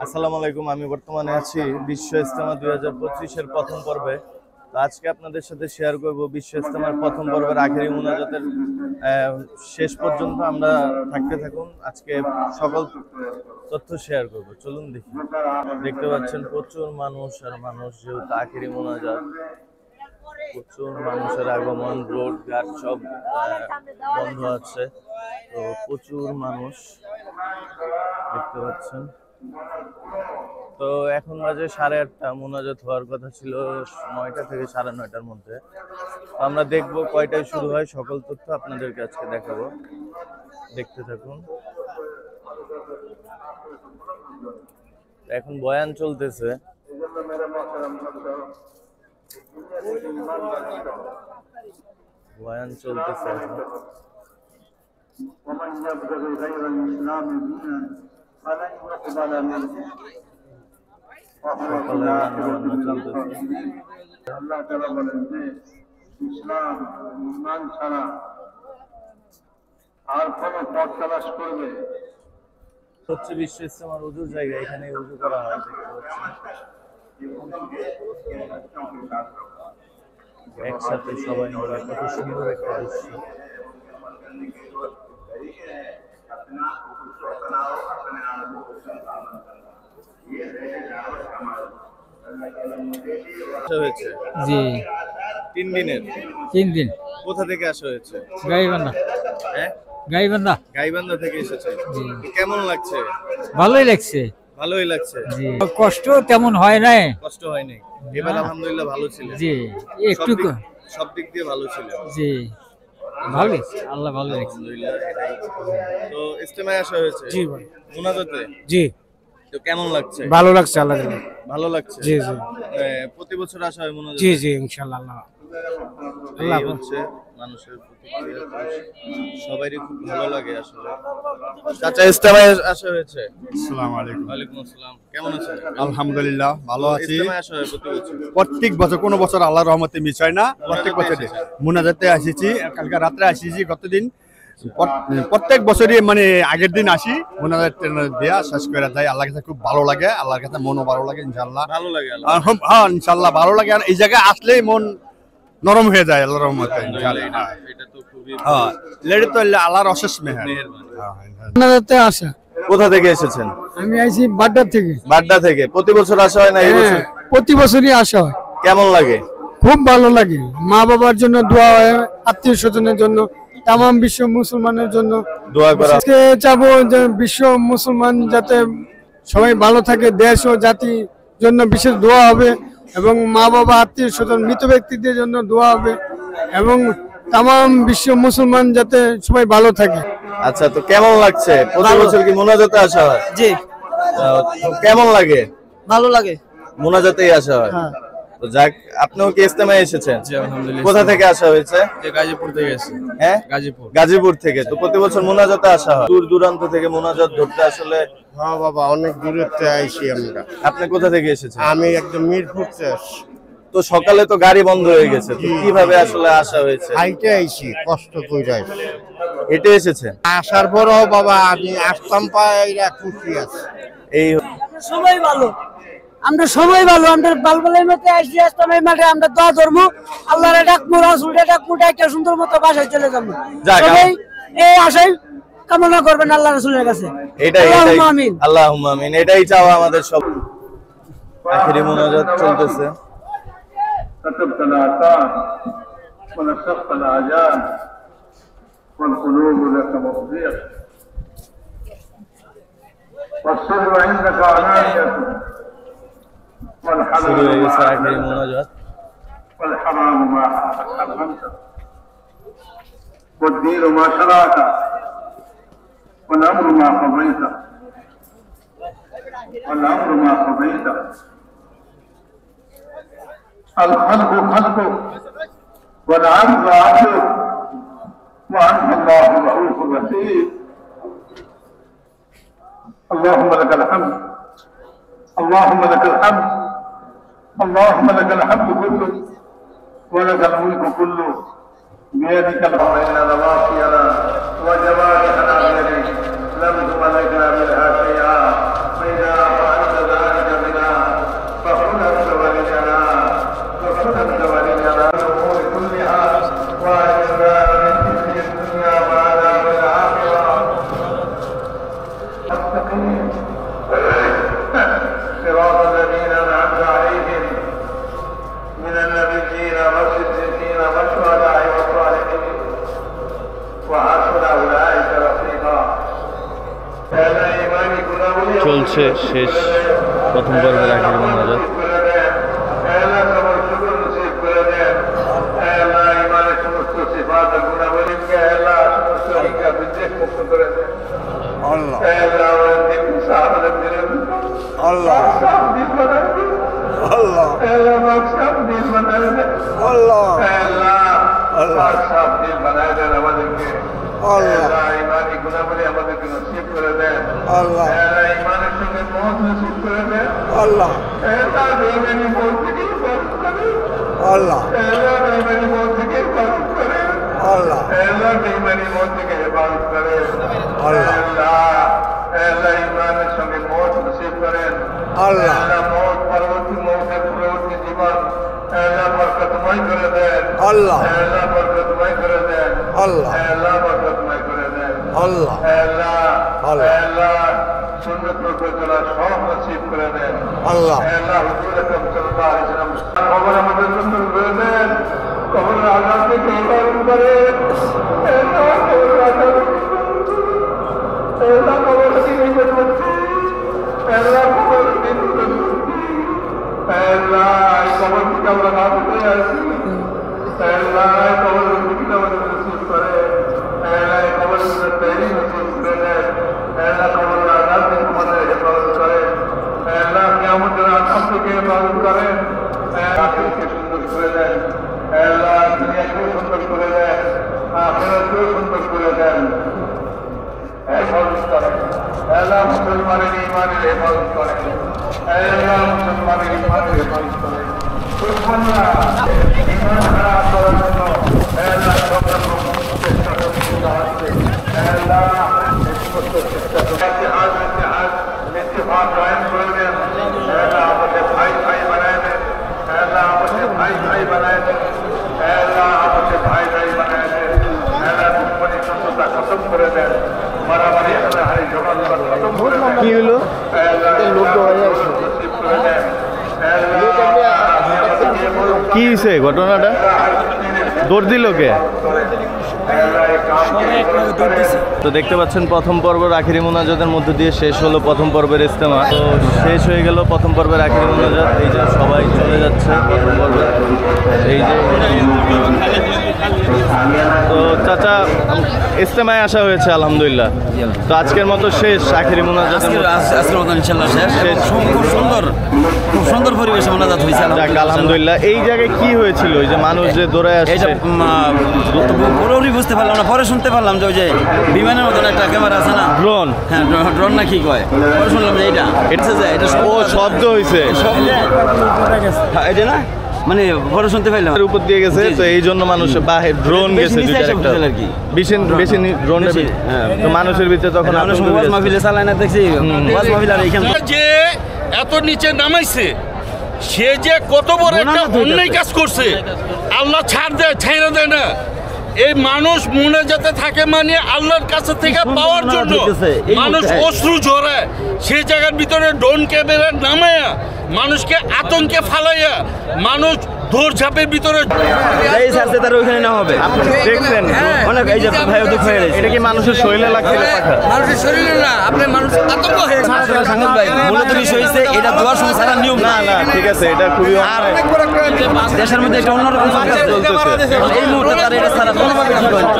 আসসালামু আলাইকুম। আমি বর্তমানে আছি বিশ্ব ইজতেমা 2025-এর প্রথম পর্বে। তো আজকে আপনাদের সাথে শেয়ার করব বিশ্ব ইজতেমার প্রথম পর্বের আখেরি মুনাজাতের শেষ পর্যন্ত আমরা থাকতে থাকুন। আজকে সকল তথ্য শেয়ার করব, চলুন দেখি। দেখতে পাচ্ছেন প্রচুর মানুষ আর মানুষ, যেহেতু আখেরি মুনাজাত, প্রচুর মানুষের আগমন, রোড ঘাট সব বন্ধ আছে। তো প্রচুর মানুষ দেখতে পাচ্ছেন। তো এখন বাজে 8:30, মুনাজাত হওয়ার কথা ছিল 9টা থেকে 9:30-র মধ্যে। তো আমরা দেখবো কয়টায় শুরু হয়, সকল তথ্য আপনাদেরকে আজকে দেখাবো, দেখতে থাকুন। এখন বয়ান চলতেছে। বয়ান চলতেছে এখন। আল্লাহ তাআলা বলেন যে ইসলাম ঈমান ছাড়া আর কোন পথ তালাশ করবে হচ্ছে বিশ্ব ইজতেমার ওযুর জায়গা, এখানে ওযু করা হয়, দেখতে পাচ্ছেন। একসাথে সবাই মিলে, কত সুন্দর একটা দৃশ্য। হয়েছে জি 3 দিনের। 3 দিন। কোথা থেকে আসা হয়েছে? গাইবান্ধা। হ্যাঁ, গাইবান্ধা। গাইবান্ধা থেকে এসেছে। জি। কেমন লাগছে? ভালোই লাগছে। ভালোই লাগছে। জি, কষ্ট তেমন হয় নাই। কষ্ট হয়নি এবার? আলহামদুলিল্লাহ ভালো ছিল। জি, একটু সব দিক দিয়ে ভালো ছিল। জি, ভালো আল্লাহ ভালো রাখছে। আলহামদুলিল্লাহ। তো ইজতেমায় আসা হয়েছে? জি ভাই। মুনাজাতে? জি, তো কেমন লাগছে? ভালো লাগছে আল্লাহ দিলে। ভালো লাগছে। জি জি প্রতি বছর আসা হয় মুনাজাতে? জি জি ইনশাআল্লাহ। আল্লাহ এই হচ্ছে মানুষের প্রতিক্রিয়া, সবারই খুব ভালো লাগে আসলে। চাচা, ইজতেমায় আসা হয়েছে? আসসালামু আলাইকুম। ওয়ালাইকুম আসসালাম। কেমন আছেন? আলহামদুলিল্লাহ ভালো আছি। ইজতেমায় আসা হয় প্রতি বছর? প্রত্যেক বছর, কোনো বছর আল্লাহর রহমতে মিস হয় না। প্রত্যেক বছর মুনাজাতে আসিছি, কালকে রাত্রে আসিছি, গতদিন। প্রত্যেক বছরই মানে আগের দিন আসি, মুনাজাত দেয়া শেষ করে যাই। আল্লাহর কাছে খুব ভালো লাগে, আল্লাহর কাছে মনও ভালো লাগে ইনশাআল্লাহ। ভালো লাগে? হ্যাঁ ইনশাআল্লাহ ভালো লাগে। আর এই জায়গায় আসলেই মন নরম হয়ে যায় আল্লাহর রহমতে ইনশাআল্লাহ। এটা তো খুবই হ্যাঁ, লেডি তো আল্লাহর অশেষ মেহের। আপনাদেরতে আসা। কোথা থেকে এসেছেন? আমি আইছি বাড্ডা থেকে। বাড্ডা থেকে। প্রতি বছর আসা হয় না এই বছর? প্রতি বছরই আসা হয়। কেমন লাগে? খুব ভালো লাগে। মা বাবার জন্য দোয়া হয়, আত্মীয় স্বজনের জন্য, তাম বিশ্ব মুসলমানের জন্য দোয়া করা। আজকে চাবো যে বিশ্ব মুসলমান যাতে সবাই ভালো থাকে, দেশ ও জাতির জন্য বিশেষ দোয়া হবে, এবং মা বাবা আত্মীয় স্বজন মৃত ব্যক্তিদের জন্য দোয়া হবে, এবং তাম বিশ্ব মুসলমান যাতে সবাই ভালো থাকে। আচ্ছা, তো কেমন লাগছে? প্রতি বছর কি মুনাজাতে আসা হয়? জি, তো কেমন লাগে? ভালো লাগে। মুনাজাতেই আসা হয়। তো যাক, আপনিও কি ইজতেমায় এসেছেন? জি, আলহামদুলিল্লাহ। কোথা থেকে আসা হয়েছে? যে গাজীপুর থেকে এসেছি। হ্যাঁ, গাজীপুর। গাজীপুর থেকে। তো প্রতি বছর মুনাজাতে আসা হয়? দূর দূরান্ত থেকে মুনাজাত ধরতে আসলে। হ্যাঁ বাবা, অনেক দূরত্বে আইছি আমরা। আপনি কোথা থেকে এসেছেন? আমি একদম মিরপুর থেকে। তো সকালে তো গাড়ি বন্ধ হয়ে গেছে, তো কিভাবে আসলে আসা হয়েছে? হাইটে আইছি, কষ্ট করে আইছি। হেঁটে এসেছেন? আসার পরও বাবা আমি আসতাম পাইরা খুশি আছি। এই সময় ভালো, আমরা সময় ভালো, আমরা বালবালের মধ্যে আসি, আসতাম এই মাঠে, আমরা দোয়া ধর্ম, আল্লাহরে ডাকবো, রাসূলরে ডাকবো, ডাইকা সুন্দর মতো বাসায় চলে যাবো। যাক, সবাই এই আশাই কামনা করবেন আল্লাহ রাসূলের কাছে। এটাই আল্লাহুম্মা আমিন। আল্লাহুম্মা আমিন। এটাই চাওয়া আমাদের সব। আখেরি মুনাজাত চলতেছে। كتبت الآثار ونسخت الآجال والقلوب لك مفضية والسر عندك علانية শুরু হয়ে গেছে والحلال আখেরি ما মুনাজাত। والحرام ما حرمت والدين ما شرعت والأمر ما قضيت والأمر ما قضيت الخلق خلقك والعبد عبدك وأنت الله الرؤوف الرحيم. اللهم لك الحمد، اللهم لك الحمد، اللهم لك الحمد كله ولك الملك كله بيدك الأمر. إن نواصينا وجوارحنا بيدك لم تملكنا منها شيئا فإذا فعلت চলছে শেষ প্রথম পর্বের আখেরি মোনাজাত। কি হলো? কি হয়েছে ঘটনাটা? দৌড় দিল কে? তো দেখতে পাচ্ছেন প্রথম পর্বের আখেরি মোনাজাতের মধ্যে দিয়ে শেষ হলো প্রথম পর্বের ইজতেমা। তো শেষ হয়ে গেল প্রথম পর্বের আখেরি মোনাজাত। এই যে সবাই চলে যাচ্ছে প্রথম পর্বে। এই যে তো চাচা ইজতেমায় আসা হয়েছে আলহামদুলিল্লাহ। তো আজকের মতো শেষ আখেরি মোনাজাত। আজকের মতো ইনশাআল্লাহ শেষ। খুব সুন্দর পরিবেশে মোনাজাত হয়েছে আলহামদুলিল্লাহ। এই জায়গায় কি হয়েছিল? ওই যে মানুষ যে দৌড়ায় আসছে, পুরোপুরি বুঝতে পারলাম না, পরে শুনতে পারলাম যে ওই যে বিমানের মতন একটা ক্যামেরা আছে না, ড্রোন। হ্যাঁ ড্রোন না কি কয়, পরে শুনলাম যে এটা ও শব্দ হয়েছে, এটা না মানে পরে শুনতে পাইলাম উপর দিয়ে গেছে। তো এই জন্য মানুষ বাহির ড্রোন গেছে আর কি, বেশি ড্রোন। তো মানুষের ভিতরে তখন মাহফিলে চালায় না দেখছি মাহফিল। আর এইখানে যে এত নিচে নামাইছে, সে যে কত বড় একটা অন্যায় কাজ করছে, আল্লাহ ছাড় দেয়, ছাইরা দেয় না। এই মানুষ মুনাজাতে থাকে মানে আল্লাহর কাছে থেকে পাওয়ার জন্য মানুষ অশ্রু ঝরায়। সেই জায়গার ভিতরে ড্রোন ক্যামেরা নামায়া মানুষকে আতঙ্কে ফালাইয়া মানুষ দৌড়ঝাঁপের ভিতরে এই সারতে তার ওইখানে না হবে। আপনি দেখছেন অনেক এই যে ভাই দুঃখ হয়ে গেছে। এটা কি মানুষের শরীরে লাগছে? মানুষের শরীরে না, আপনি মানুষ আতঙ্ক হয়ে গেছে। সাংবাদিক ভাই মূলত বিষয় হচ্ছে এটা দোয়ার সময় সারা নিয়ম না না, ঠিক আছে, এটা খুবই অন্যায়। দেশের মধ্যে একটা অন্যরকম সরকার চলতেছে, এই মুহূর্তে তার এটা সারা কোনোভাবে ঠিক হয় না।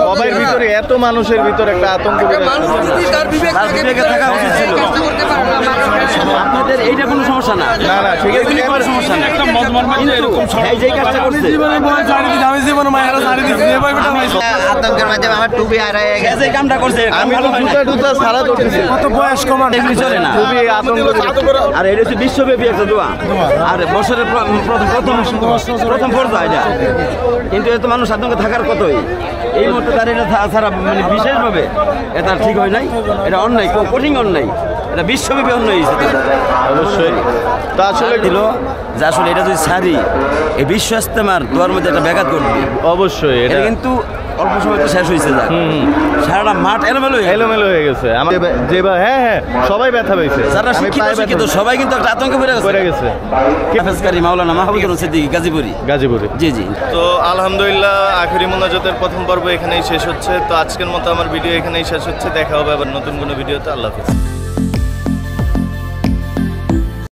সবাই ভিতরে এত মানুষের ভিতরে একটা আতঙ্ক তার বিবেকে থাকা উচিত ছিল। আপনাদের এইটা কোনো সমস্যা না, না না, ঠিক আছে, কোনো সমস্যা না। এই যে কাজটা করছে আতঙ্কের মাধ্যমে আমার টুপি হারায় গেছে, এই কামটা করছে, আমি জুতা ছাড়া করতেছি। কত বয়স কমান এগুলি চলে না। খুবই আতঙ্ক। আর এটা হচ্ছে বিশ্বব্যাপী একটা দোয়া, আর বছরের প্রথম পর্যায়ে এটা। কিন্তু এত মানুষ আতঙ্কে থাকার কতই, এই মুহূর্তে তার এটা ছাড়া মানে বিশেষভাবে এটা ঠিক হয় নাই। এটা অন্যায়, কঠিন অন্যায়, এটা বিশ্বব্যাপী অন্যায় হয়েছে। অবশ্যই। তা আসলে দিল যে আসলে এটা যদি ছাড়ি এই বিশ্ব ইজতেমার দোয়ার মধ্যে একটা ব্যাঘাত ঘটবে। অবশ্যই এটা কিন্তু অল্প সময় তো শেষ হয়েছে যাক সারাটা মাঠ এলোমেলো হয়ে গেছে। এলোমেলো হয়ে গেছে আমার হ্যাঁ সবাই ব্যথা পেয়েছে যারা আমি শিক্ষিত পায়ে ব্যথা শিক্ষিত সবাই কিন্তু একটা আতঙ্কে পড়ে পড়ে গেছে। গেছে হাফেজকারী মাওলানা মাহবুবুর সিদ্দিকী গাজীপুরি। গাজীপুরে। জি জি। তো আলহামদুলিল্লাহ আখেরি মুনাজাতের প্রথম পর্ব এখানেই শেষ হচ্ছে। তো আজকের মতো আমার ভিডিও এখানেই শেষ হচ্ছে। দেখা হবে আবার নতুন কোনো ভিডিওতে। আল্লাহ হাফেজ।